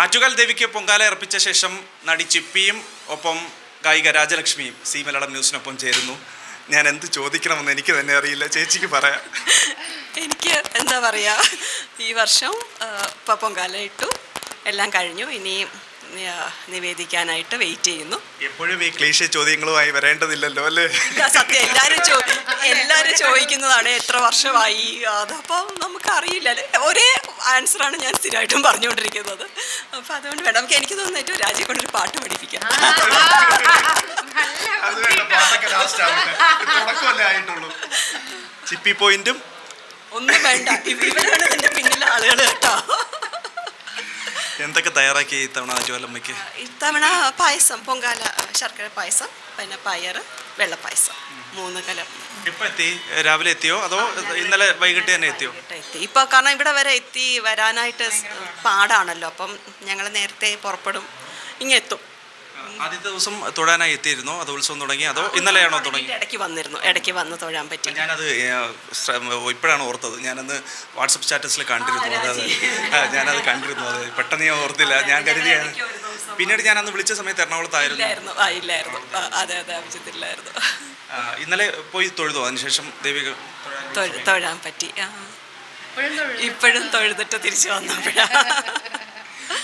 ആറ്റുകാൽ ദേവിക്ക് പൊങ്കാല അർപ്പിച്ച ശേഷം നടി ചിപ്പിയും ഒപ്പം ഗായിക രാജലക്ഷ്മിയും സി മലയാളം ന്യൂസിനൊപ്പം ചേരുന്നു. ഞാൻ എന്ത് ചോദിക്കണമെന്ന് എനിക്ക് തന്നെ അറിയില്ല, ചേച്ചിക്ക് പറയാം. എനിക്ക് എന്താ പറയുക, ഈ വർഷം ഇപ്പോൾ പൊങ്കാല ഇട്ടു, എല്ലാം കഴിഞ്ഞു. ഇനി നിവേദിക്കാനായിട്ട് വെയിറ്റ് ചെയ്യുന്നു. എപ്പോഴും ഈ ക്ലീശ ചോദ്യങ്ങളുമായി വരേണ്ടതില്ലല്ലോ അല്ലേ? സത്യം, എല്ലാവരും ചോദിക്കുന്നതാണ് എത്ര വർഷമായി. അതപ്പോൾ നമുക്കറിയില്ല, ഒരേ ആൻസറാണ് ഞാൻ സ്ഥിരമായിട്ടും പറഞ്ഞുകൊണ്ടിരിക്കുന്നത്. അപ്പോൾ അതുകൊണ്ട് വേണം എനിക്ക് തോന്നുന്നു ഏറ്റവും രാജ്യം കൊണ്ടൊരു പാട്ട് പഠിപ്പിക്കാം. ചിപ്പി പോയിന്റും ഒന്നും വേണ്ട, ഇവരാണ് ഇതിൻ്റെ പിന്നിലെ ആളുകൾ കേട്ടോ. എന്തൊക്കെ തയ്യാറാക്കി ഇത്തവണ ആറ്റുകാലമ്മയ്ക്ക്? ഇത്തവണ പായസം, പൊങ്കാല ശർക്കര പായസം, പിന്നെ പയറ്, വെള്ളപ്പായസം, 3 കലം. ഇപ്പം എത്തി? രാവിലെ എത്തിയോ അതോ ഇന്നലെ വൈകിട്ട് തന്നെ എത്തിയോ? എത്തി ഇപ്പോൾ, കാരണം ഇവിടെ വരെ വരാനായിട്ട് പാടാണല്ലോ. അപ്പം ഞങ്ങൾ നേരത്തെ പുറപ്പെടും, ഇങ്ങെത്തും. ആദ്യത്തെ ദിവസം തൊഴാനായി എത്തിയിരുന്നോ? അത് ഉത്സവം തുടങ്ങി അതോ ഇന്നലെയാണോ തുടങ്ങി? ഇടയ്ക്ക് വന്ന് തൊഴാൻ പറ്റി. ഞാനത് ഇപ്പോഴാണ് ഓർത്തത്. ഞാനന്ന് വാട്സപ്പ് സ്റ്റാറ്റസിൽ കണ്ടിരുന്നു. ഞാനത് കണ്ടിരുന്നു. അത് പെട്ടെന്ന് ഞാൻ ഓർത്തില്ല. ഞാൻ കരുതിയാണ്. പിന്നീട് ഞാൻ അന്ന് വിളിച്ച സമയത്ത് എറണാകുളത്തായിരുന്നു. ഇന്നലെ പോയി തൊഴുതോ? അതിനുശേഷം ദേവി തൊഴാൻ പറ്റി. ഇപ്പോഴും തൊഴുതിട്ട് തിരിച്ചു വന്നപ്പോഴാണ്.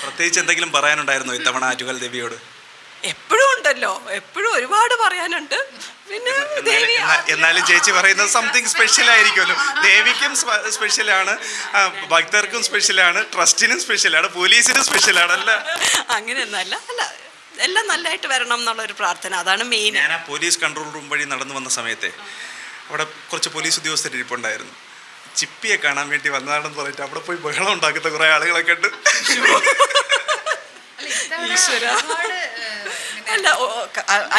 പ്രത്യേകിച്ച് എന്തെങ്കിലും പറയാനുണ്ടായിരുന്നോ ഇത്തവണ ആറ്റുകാൽ ദേവിയോട്? എപ്പോഴും ഉണ്ടല്ലോ, എപ്പോഴും ഒരുപാട് പറയാനുണ്ട്. പിന്നെ എന്നാലും ചേച്ചി പറയുന്നത് സംതിങ് സ്പെഷ്യൽ ആയിരിക്കുമല്ലോ. ദേവിക്കും സ്പെഷ്യലാണ്, ഭക്തർക്കും സ്പെഷ്യലാണ്, ട്രസ്റ്റിനും സ്പെഷ്യലാണ്, പോലീസിനും സ്പെഷ്യലാണ്. അല്ല അങ്ങനെയൊന്നല്ല, അല്ല എല്ലാം നല്ലതായിട്ട് വരണം എന്നുള്ളൊരു പ്രാർത്ഥന, അതാണ് മെയിൻ. ഞാൻ ആ പോലീസ് കൺട്രോൾ റൂം വഴി നടന്നു വന്ന സമയത്തെ അവിടെ കുറച്ച് പോലീസ് ഉദ്യോഗസ്ഥർ ഇരിപ്പുണ്ടായിരുന്നു. ചിപ്പിയെ കാണാൻ വേണ്ടി വന്നതാണെന്ന് പറഞ്ഞിട്ട് അവിടെ പോയി ബഹളം ഉണ്ടാക്കുന്ന കുറേ ആളുകളൊക്കെ ഉണ്ട്. അല്ല,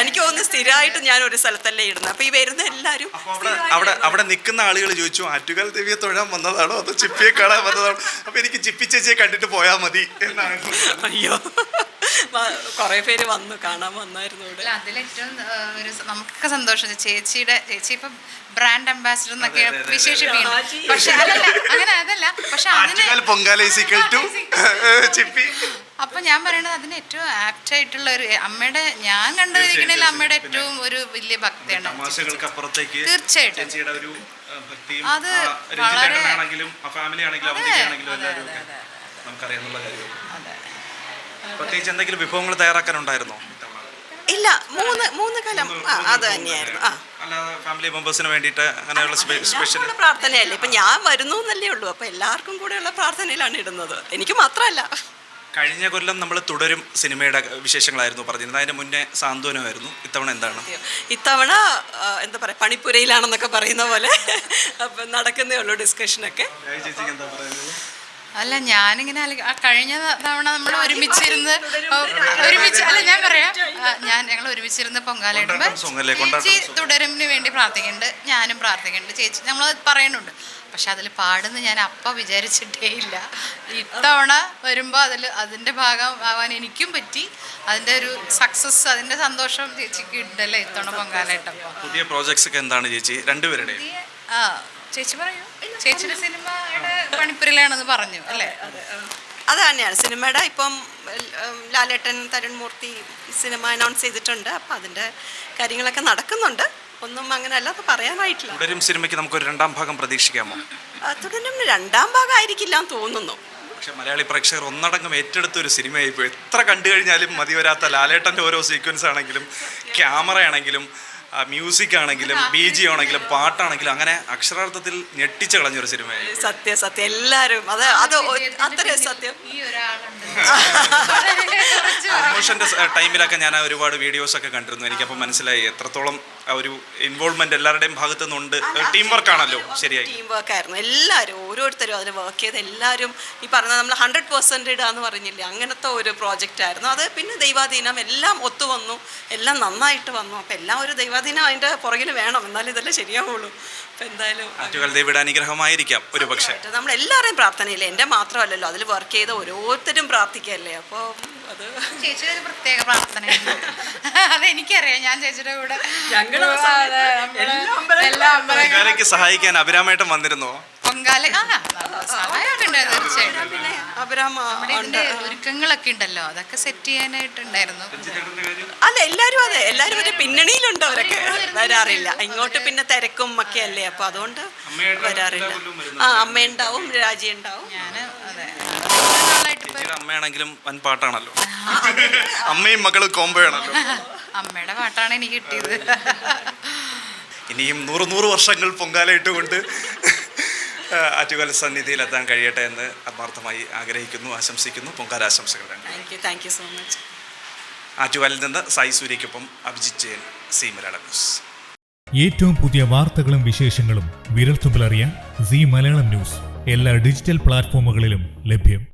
എനിക്ക് തോന്നുന്നു സ്ഥിരമായിട്ട് ഞാൻ ഒരു സ്ഥലത്തല്ലേ ഇടുന്നത്. അപ്പൊ ഈ വരുന്ന എല്ലാവരും അവിടെ നിൽക്കുന്ന ആളുകൾ ചോദിച്ചു, ആറ്റുകാൽ ദേവിയെ തൊഴാൻ വന്നതാണോ അതോ ചിപ്പിയെ കാണാൻ വന്നതാണോ? അപ്പൊ എനിക്ക് ചിപ്പി ചേച്ചിയെ കണ്ടിട്ട് പോയാൽ മതി എന്നാണ്. അയ്യോ, കുറെ പേര് വന്നു, കാണാൻ വന്നായിരുന്നു ഇവിടെ. അതിലേറ്റവും നമുക്ക് സന്തോഷം ചേച്ചി ഇപ്പം ബ്രാൻഡ് അംബാസിഡർ എന്നൊക്കെ വിശേഷിപ്പിക്കുന്നു. പക്ഷെ അതല്ല, പക്ഷെ അപ്പൊ ഞാൻ പറയണത് അതിന് ഏറ്റവും ആപ്റ്റ് ആയിട്ടുള്ള ഒരു അമ്മയുടെ, ഞാൻ കണ്ടിരിക്കണേൽ അമ്മയുടെ ഏറ്റവും ഒരു വലിയ ഭക്തിയാണ്. തീർച്ചയായിട്ടും അത് വളരെ പ്രത്യേകിച്ച് എന്തെങ്കിലും വിഭവങ്ങൾ തയ്യാറാക്കാനുണ്ടായിരുന്നോ? ഇല്ല, 3 കലം അത് തന്നെയായിരുന്നു. ഫാമിലി മെമ്പേഴ്സിന് വേണ്ടിയിട്ട് അങ്ങനെയുള്ള സ്പെഷ്യൽ പ്രാർത്ഥനയല്ലേ. ഇപ്പൊ ഞാൻ വരുന്നു എന്നല്ലേ ഉള്ളൂ. അപ്പൊ എല്ലാവർക്കും കൂടെയുള്ള പ്രാർത്ഥനയിലാണ് ഇടുന്നത്, എനിക്ക് മാത്രമല്ല. കഴിഞ്ഞ കൊല്ലം നമ്മൾ തുടരും സിനിമയുടെ വിശേഷങ്ങളായിരുന്നു പറഞ്ഞിരുന്നത്. അതിന് മുന്നേ സാന്ത്വനമായിരുന്നു. ഇത്തവണ എന്താണ്? ഇത്തവണ എന്താ പറയുക, പണിപ്പുരയിലാണെന്നൊക്കെ പറയുന്ന പോലെ അപ്പം നടക്കുന്നേ ഉള്ളൂ ഡിസ്കഷനൊക്കെ. അല്ല, ഞാനിങ്ങനെ കഴിഞ്ഞ തവണ നമ്മൾ ഒരുമിച്ചിരുന്ന് ഞങ്ങൾ ഒരുമിച്ചിരുന്ന് പൊങ്കാലയിടുമ്പോൾ ചേച്ചി തുടരുമിന് വേണ്ടി പ്രാർത്ഥിക്കുന്നുണ്ട്, ഞാനും പ്രാർത്ഥിക്കുന്നുണ്ട്. ചേച്ചി നമ്മൾ പറയുന്നുണ്ട്. പക്ഷെ അതിൽ പാടുന്ന ഞാൻ അപ്പം വിചാരിച്ചിട്ടേ ഇല്ല. ഇത്തവണ വരുമ്പോൾ അതിൻ്റെ ഭാഗം ആവാൻ എനിക്കും പറ്റി. അതിൻ്റെ ഒരു സക്സസ്, അതിൻ്റെ സന്തോഷം ചേച്ചിക്ക് ഉണ്ടല്ലേ ഇത്തവണ പൊങ്കാലയിട്ടപ്പോൾ. പുതിയ പ്രോജക്ട്സ് ഒക്കെ എന്താണ് ചേച്ചി രണ്ടുപേരുടെ? ചേച്ചി പറയൂ. ചേച്ചിയുടെ സിനിമയുടെ പണിപ്പുരയിലാണെന്ന് പറഞ്ഞു അല്ലേ? അത് തന്നെയാണ് സിനിമയുടെ. ഇപ്പം ലാലേട്ടൻ, തരുൺ മൂർത്തി സിനിമ അനൗൺസ് ചെയ്തിട്ടുണ്ട്. അപ്പം അതിൻ്റെ കാര്യങ്ങളൊക്കെ നടക്കുന്നുണ്ട്. ഒന്നും അങ്ങനെ അല്ലാതെ പറയാനായിട്ടില്ല. തുടരും സിനിമയ്ക്ക് നമുക്കൊരു 2ാം ഭാഗം പ്രതീക്ഷിക്കാമോ? തുടരും 2ാം ഭാഗം ആയിരിക്കില്ല എന്ന് തോന്നുന്നു. പക്ഷെ മലയാളി പ്രേക്ഷകർ ഒന്നടങ്കം ഏറ്റെടുത്തൊരു സിനിമയായിപ്പോൾ എത്ര കണ്ടു കഴിഞ്ഞാലും മതി വരാത്ത ലാലേട്ടൻ്റെ ഓരോ സീക്വൻസ് ആണെങ്കിലും, ക്യാമറ ആണെങ്കിലും, മ്യൂസിക് ആണെങ്കിലും, BG ആണെങ്കിലും, പാട്ടാണെങ്കിലും, അങ്ങനെ അക്ഷരാർത്ഥത്തിൽ ഞെട്ടിച്ച് കളഞ്ഞൊരു സിനിമയായി. സത്യം എല്ലാവരും അത് അത്രയും സത്യം. പ്രൊമോഷൻ്റെ ടൈമിലൊക്കെ ഞാൻ ഒരുപാട് വീഡിയോസൊക്കെ കണ്ടിരുന്നു. എനിക്കപ്പോൾ മനസ്സിലായി എത്രത്തോളം ഒരു ഇൻവോൾവ്മെന്റ് എല്ലാവരുടെയും ഭാഗത്തു നിന്നുണ്ട്. ടീം വർക്ക് ആണല്ലോ. ശരിയായി, ടീം വർക്ക് ആയിരുന്നു. എല്ലാവരും ഓരോരുത്തരും അതിൽ വർക്ക് ചെയ്ത് എല്ലാവരും ഈ പറഞ്ഞ നമ്മൾ 100% ഇടാന്ന് പറഞ്ഞില്ലേ, അങ്ങനത്തെ ഒരു പ്രോജക്റ്റ് ആയിരുന്നു അത്. പിന്നെ ദൈവാധീനം എല്ലാം ഒത്തുവന്നു, എല്ലാം നന്നായിട്ട് വന്നു. അപ്പം എല്ലാം ഒരു ദൈവാധീനം അതിൻ്റെ പുറകിൽ വേണം, എന്നാലും ഇതെല്ലാം ശരിയാവുള്ളൂ. അപ്പം എന്തായാലും ആറ്റുകാൽ ദേവിയുടെ അനുഗ്രഹമായിരിക്കാം ഒരു പക്ഷേ. നമ്മൾ എല്ലാവരെയും പ്രാർത്ഥനയില്ലേ, എൻ്റെ മാത്രമല്ലല്ലോ, അതിൽ വർക്ക് ചെയ്ത ഓരോരുത്തരും പ്രാർത്ഥിക്കല്ലേ. അപ്പോൾ അത് ചേച്ചിയുടെ ഒരു പ്രത്യേക പ്രാർത്ഥനയാണ്. അതെനിക്കറിയാം. ഞാൻ ചേച്ചിയുടെ കൂടെ സഹായിക്കാൻ അഭിരാമേട്ടൻ വന്നിരുന്നോ? പൊങ്കാല സഹായമായിട്ടുണ്ട് തീർച്ചയായിട്ടും. പിന്നെ അബ്രാം നമ്മുടെ ഇതിന്റെ ഒരുക്കങ്ങളൊക്കെ ഉണ്ടല്ലോ, അതൊക്കെ സെറ്റ് ചെയ്യാനായിട്ടുണ്ടായിരുന്നു. അല്ല എല്ലാവരും അതെ, എല്ലാവരും ഒരു പിന്നണിയിലുണ്ട്. അവരൊക്കെ വരാറില്ല ഇങ്ങോട്ട്, പിന്നെ തിരക്കും ഒക്കെ അല്ലേ, അപ്പൊ അതുകൊണ്ട് വരാറില്ല. അമ്മയുണ്ടാവും, രാജി ഉണ്ടാവും. ഞാന് അതെ അമ്മയാണെങ്കിലും വൻ പാട്ടാണല്ലോ, അമ്മയും മകളും കോംബോ ആണല്ലോ. അമ്മയുടെ പാട്ടാണ് എനിക്ക് കിട്ടിയത്. ഇനിയും 100 വർഷങ്ങൾ പൊങ്കാല ഇട്ടുകൊണ്ട് ആറ്റുകാൽ സന്നിധിയിലെത്താൻ കഴിയട്ടെ എന്ന് ആത്മാർത്ഥമായി ആഗ്രഹിക്കുന്നു, ആശംസിക്കുന്നു. പൊങ്കാല ആശംസകൾ. Thank you so much. ആറ്റുകാലിൽ നിന്ന് സായി സൂര്യയ്ക്കൊപ്പം അഭിജിത്ത് ജയൻ, സി മലയാളം ന്യൂസ്. ഏറ്റവും പുതിയ വാർത്തകളും വിശേഷങ്ങളും വിരൽത്തുമ്പിലറിയാൻ സി മലയാളം ന്യൂസ് എല്ലാ ഡിജിറ്റൽ പ്ലാറ്റ്ഫോമുകളിലും ലഭ്യം.